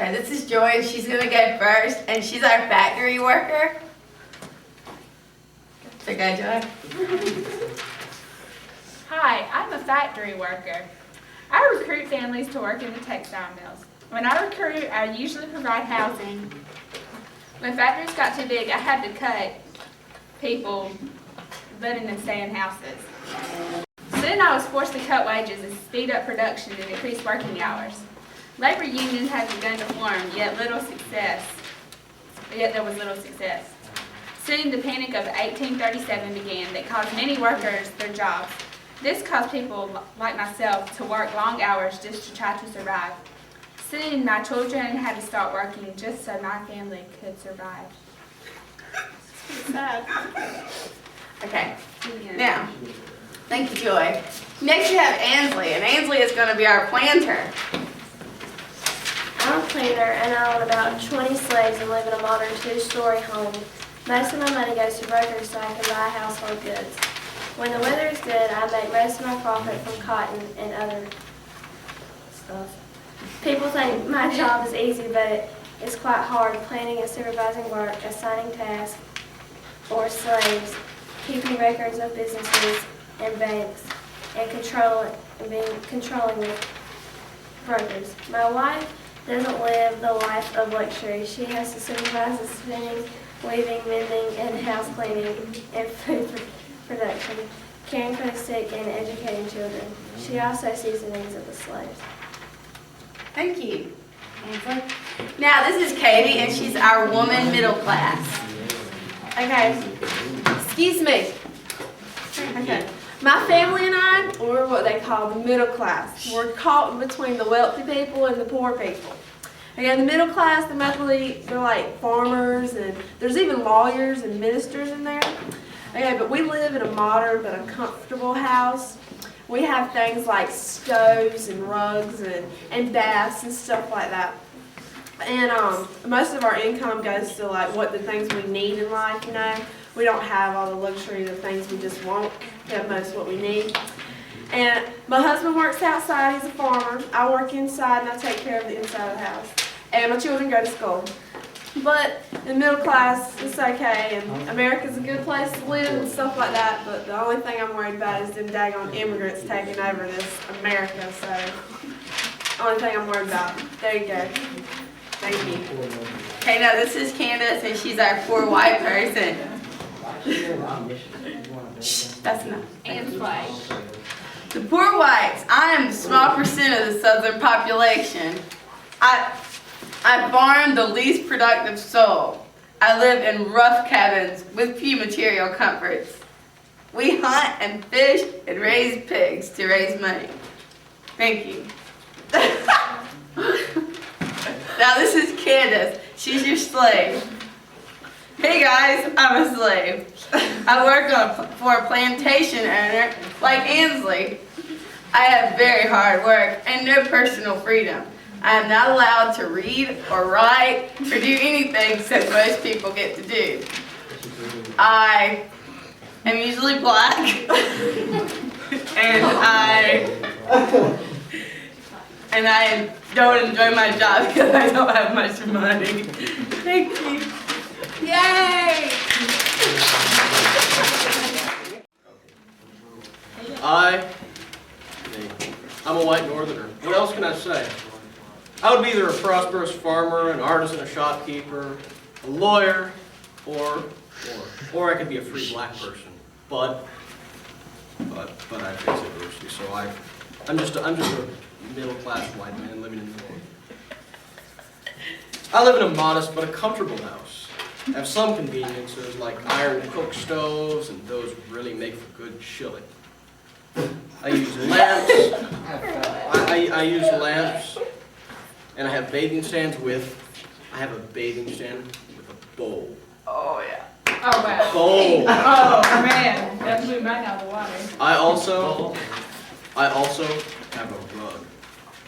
Alright, this is Joy, and she's gonna go first, and she's our factory worker. Say go, Joy. Hi, I'm a factory worker. I recruit families to work in the textile mills. When I recruit, I usually provide housing. When factories got too big, I had to cut people, letting them stay in houses. Soon I was forced to cut wages and speed up production and increase working hours. Labor unions had begun to form, yet there was little success. Soon the Panic of 1837 began that caused many workers their jobs. This caused people like myself to work long hours just to try to survive. Soon my children had to start working just so my family could survive. It's sad. Okay, now, thank you, Joy. Next we have Ansley, and Ansley is gonna be our planter. I'm a planter and I own about 20 slaves and live in a modern 2-story home. Most of my money goes to brokers so I can buy household goods. When the weather is good, I make most of my profit from cotton and other stuff. People think my job is easy, but it's quite hard planning and supervising work, assigning tasks or slaves, keeping records of businesses and banks, and controlling with brokers. My wife doesn't live the life of luxury. She has to supervise the spinning, weaving, mending, and house cleaning, and food production, caring for the sick, and educating children. She also sees the needs of the slaves. Thank you, Ansley. Now, this is Katie, and she's our woman middle class. Okay, excuse me. Okay. My family and I, we're what they call the middle class. We're caught between the wealthy people and the poor people. Again, the middle class, they're like farmers, and there's even lawyers and ministers in there. Okay, but we live in a modern but a comfortable house. We have things like stoves and rugs and baths and stuff like that. And most of our income goes to like what the things we need in life, you know. We don't have all the luxury of the things we just want. We have most of what we need. And my husband works outside, he's a farmer. I work inside and I take care of the inside of the house. And my children go to school. But in middle class, it's okay, and America's a good place to live and stuff like that, but the only thing I'm worried about is them daggone immigrants taking over this America, so only thing I'm worried about. There you go. Thank you. Okay, now this is Candace, and she's our poor white person. Shh, that's enough. And play. The poor whites. I am a small percent of the southern population. I farm the least productive soul. I live in rough cabins with few material comforts. We hunt and fish and raise pigs to raise money. Thank you. Now this is Candace. She's your slave. Hey guys, I'm a slave. I work for a plantation owner like Ansley. I have very hard work and no personal freedom. I am not allowed to read or write or do anything that most people get to do. I am usually black and I don't enjoy my job because I don't have much money. Thank you. Yay! I'm a white northerner. What else can I say? I would be either a prosperous farmer, an artisan, a shopkeeper, a lawyer, or I could be a free black person. But I face adversity, so I'm just a middle-class white man living in Florida. I live in a modest but a comfortable house. I have some conveniences like iron cook stoves, and those really make for good chili. I use lamps. I use lamps, and I have bathing stands with. I have a bathing stand with a bowl. Oh yeah. Oh, wow. Bowl. Oh, man. That blew mine out of the water. I also have a rug.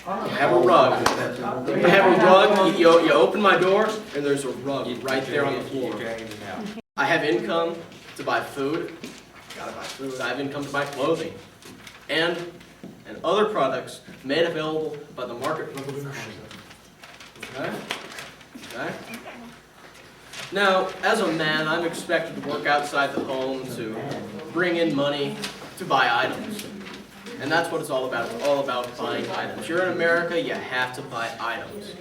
I have a rug. I have a rug. You open my door, and there's a rug right there on the floor. I have income to buy food. Gotta buy food. I have income to buy clothing, and other products made available by the market. Okay? Okay? Now, as a man, I'm expected to work outside the home to bring in money to buy items. And that's what it's all about. It's all about buying items. You're in America, you have to buy items.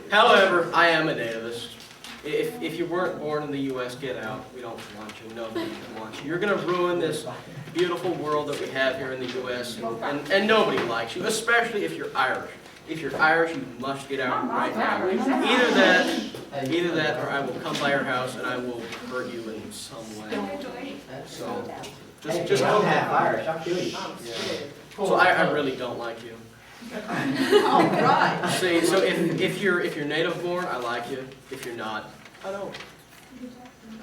However, I am a nativist. If you weren't born in the U.S., get out. We don't want you. Nobody wants you. You're going to ruin this beautiful world that we have here in the U.S. And nobody likes you, especially if you're Irish. If you're Irish, you must get out right now. Either that, or I will come by your house and I will hurt you in some way. So, just I'm half Irish, I'll kill you. So I really don't like you. All right. See, so if you're native born, I like you. If you're not, I don't.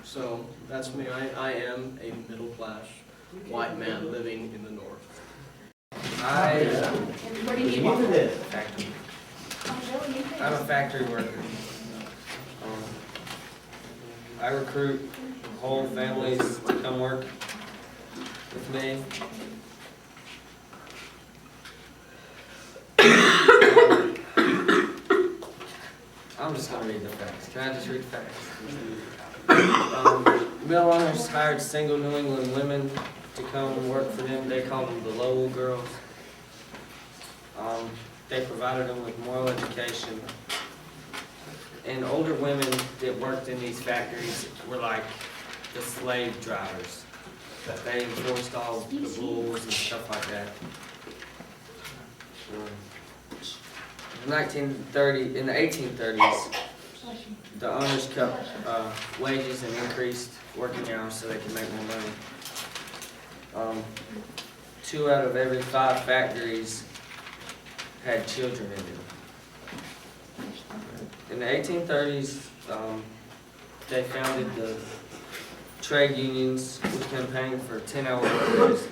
So that's me. I am a middle class white man living in the north. What do you do this? I'm a factory worker. I recruit whole families to come work with me. I'm just gonna read the facts. Can I just read the facts? Mill owners hired single New England women to come work for them. They call them the Lowell girls. They provided them with moral education. And older women that worked in these factories were like the slave drivers. They enforced all the rules and stuff like that. In the 1830s, the owners cut wages and increased working hours so they could make more money. 2 out of every 5 factories had children in them. In the 1830s, they founded the trade unions, which campaigned for 10-hour workdays.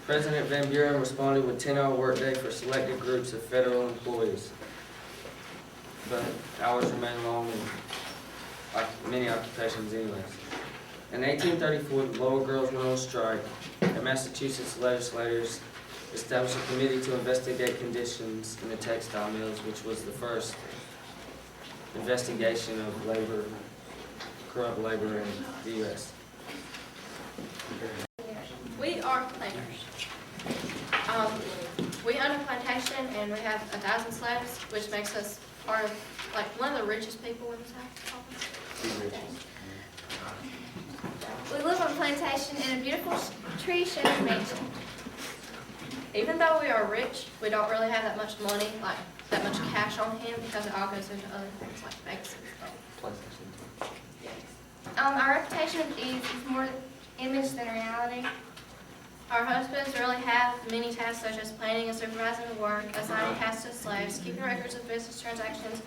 President Van Buren responded with 10-hour workday for selected groups of federal employees. But hours remain long in many occupations anyways. In 1834, the Lowell girls went on strike, and Massachusetts legislators established a committee to investigate conditions in the textile mills, which was the first investigation of labor, corrupt labor in the U.S. We are planters. We own a plantation and we have 1,000 slaves, which makes us part of, like, one of the richest people in the South. We live on a plantation in a beautiful tree-shaded mansion. Even though we are rich, we don't really have that much money, like that much cash on hand, because it all goes into other things like banks and stuff. Our reputation is more image than reality. Our husbands really have many tasks such as planning and supervising the work, assigning tasks to slaves, keeping records of business transactions,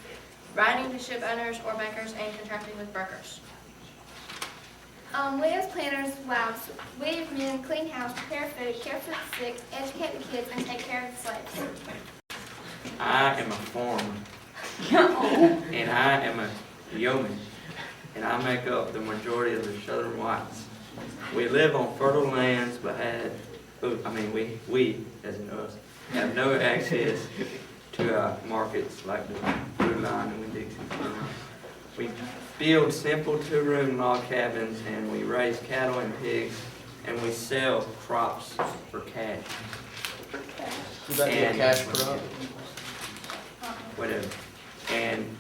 writing to ship owners or bankers, and contracting with brokers. We as planners, wives, weave men, clean house, prepare food, care for the sick, educate the kids, and take care of the slaves. I am a farmer, and I am a yeoman, and I make up the majority of the southern whites. We live on fertile lands, but we, as in us, have no access to markets like the Blue Line and Winn-Dixie. We build simple 2-room log cabins, and we raise cattle and pigs, and we sell crops for cash. Would that be a cash crop? Whatever. And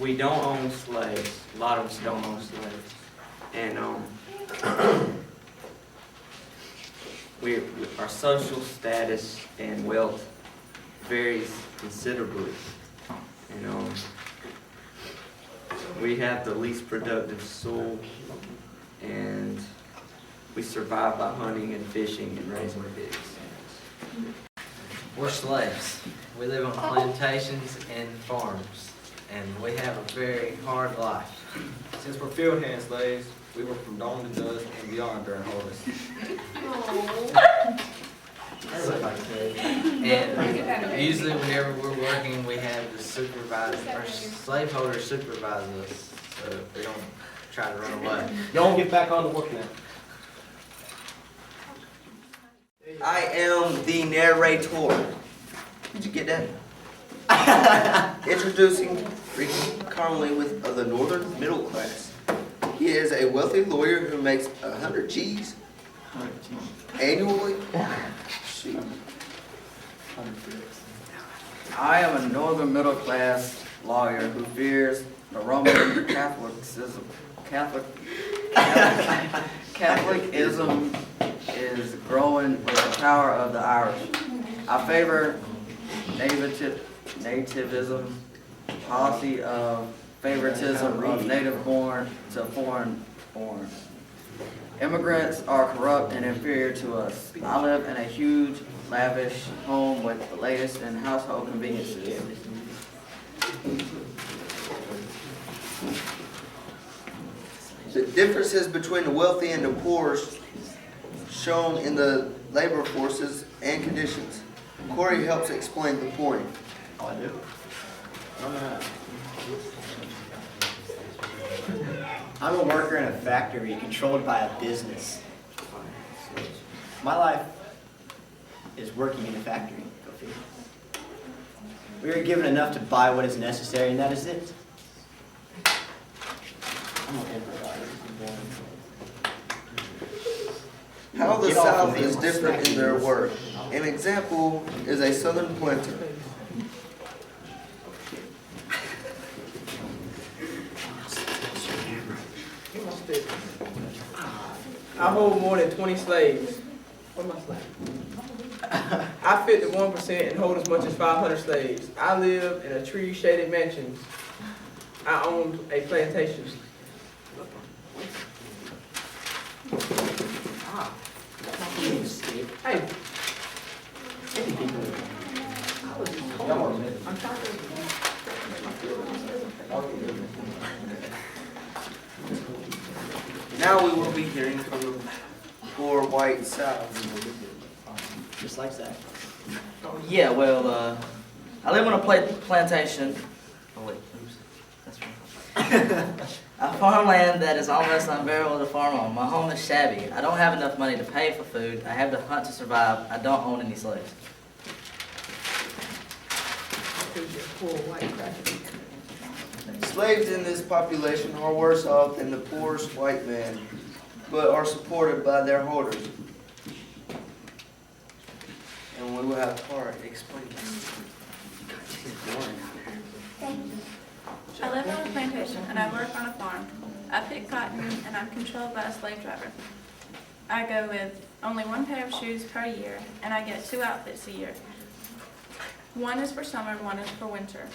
we don't own slaves. A lot of us don't own slaves. And our social status and wealth varies considerably. And we have the least productive soil, and we survive by hunting and fishing and raising pigs. We're slaves. We live on plantations and farms, and we have a very hard life. Since we're field hand slaves, we work from dawn to dusk and beyond during harvest. And usually whenever we're working, we have the supervisor, our slaveholders supervise us, so we don't try to run away. Y'all get back on to work now. I am the narrator. Did you get that? Introducing Ricky Connolly of the Northern Middle Class. He is a wealthy lawyer who makes 100 G's annually. Shoot. I am a northern middle class lawyer who fears the Roman Catholicism is growing with the power of the Irish. I favor nativism, policy of favoritism of native born to foreign born. Immigrants are corrupt and inferior to us. I live in a huge, lavish home with the latest in household conveniences. The differences between the wealthy and the poor shown in the labor forces and conditions. Corey helps explain the point. Oh, I do? I'm a worker in a factory controlled by a business. My life is working in a factory. Go figure. We are given enough to buy what is necessary, and that is it. I'm okay with that. How the Get off of South me, is I'm different in their work. An example is a southern planter. I hold more than 20 slaves. What am I slave? I fit the 1% and hold as much as 500 slaves. I live in a tree-shaded mansion. I own a plantation. Hey. Now we will be hearing from the poor white South. Just like that. Yeah, well, I live on a plantation. Oh wait, oops, that's wrong. A farmland that is almost unbearable to farm on. My home is shabby. I don't have enough money to pay for food. I have to hunt to survive. I don't own any slaves. Slaves in this population are worse off than the poorest white man, but are supported by their holders. And we will have Tara explain this. I live on a plantation and I work on a farm. I pick cotton and I'm controlled by a slave driver. I go with only one pair of shoes per year and I get 2 outfits a year. One is for summer, one is for winter.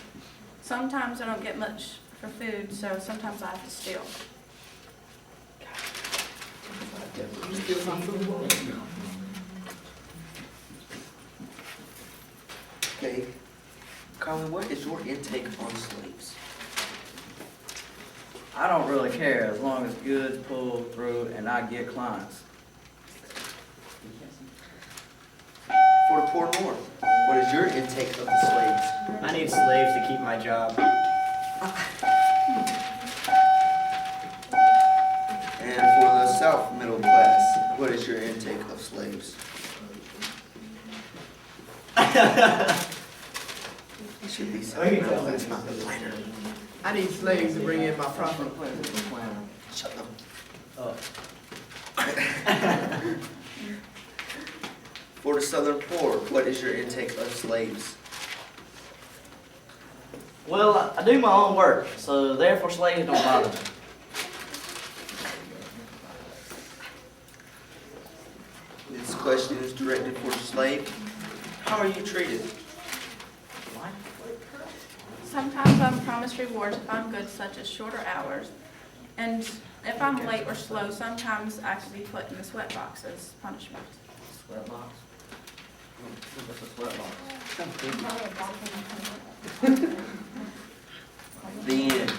Sometimes I don't get much for food, so sometimes I have to steal. Okay, Colin, what is your intake on slaves? I don't really care as long as goods pull through and I get clients. For the poor North, what is your intake of the slaves? I need slaves to keep my job. And for the South middle class, what is your intake of slaves? It should be something that's not the planner. I need slaves to bring in my profit. Shut up. For the Southern poor, what is your intake of slaves? Well, I do my own work, so therefore slaves don't bother me. This question is directed for the slave. How are you treated? Sometimes I'm promised rewards if I'm good, such as shorter hours. And if I'm late or slow, sometimes I can be put in the sweat box as punishment. Sweat box? What's a sweat box? The end.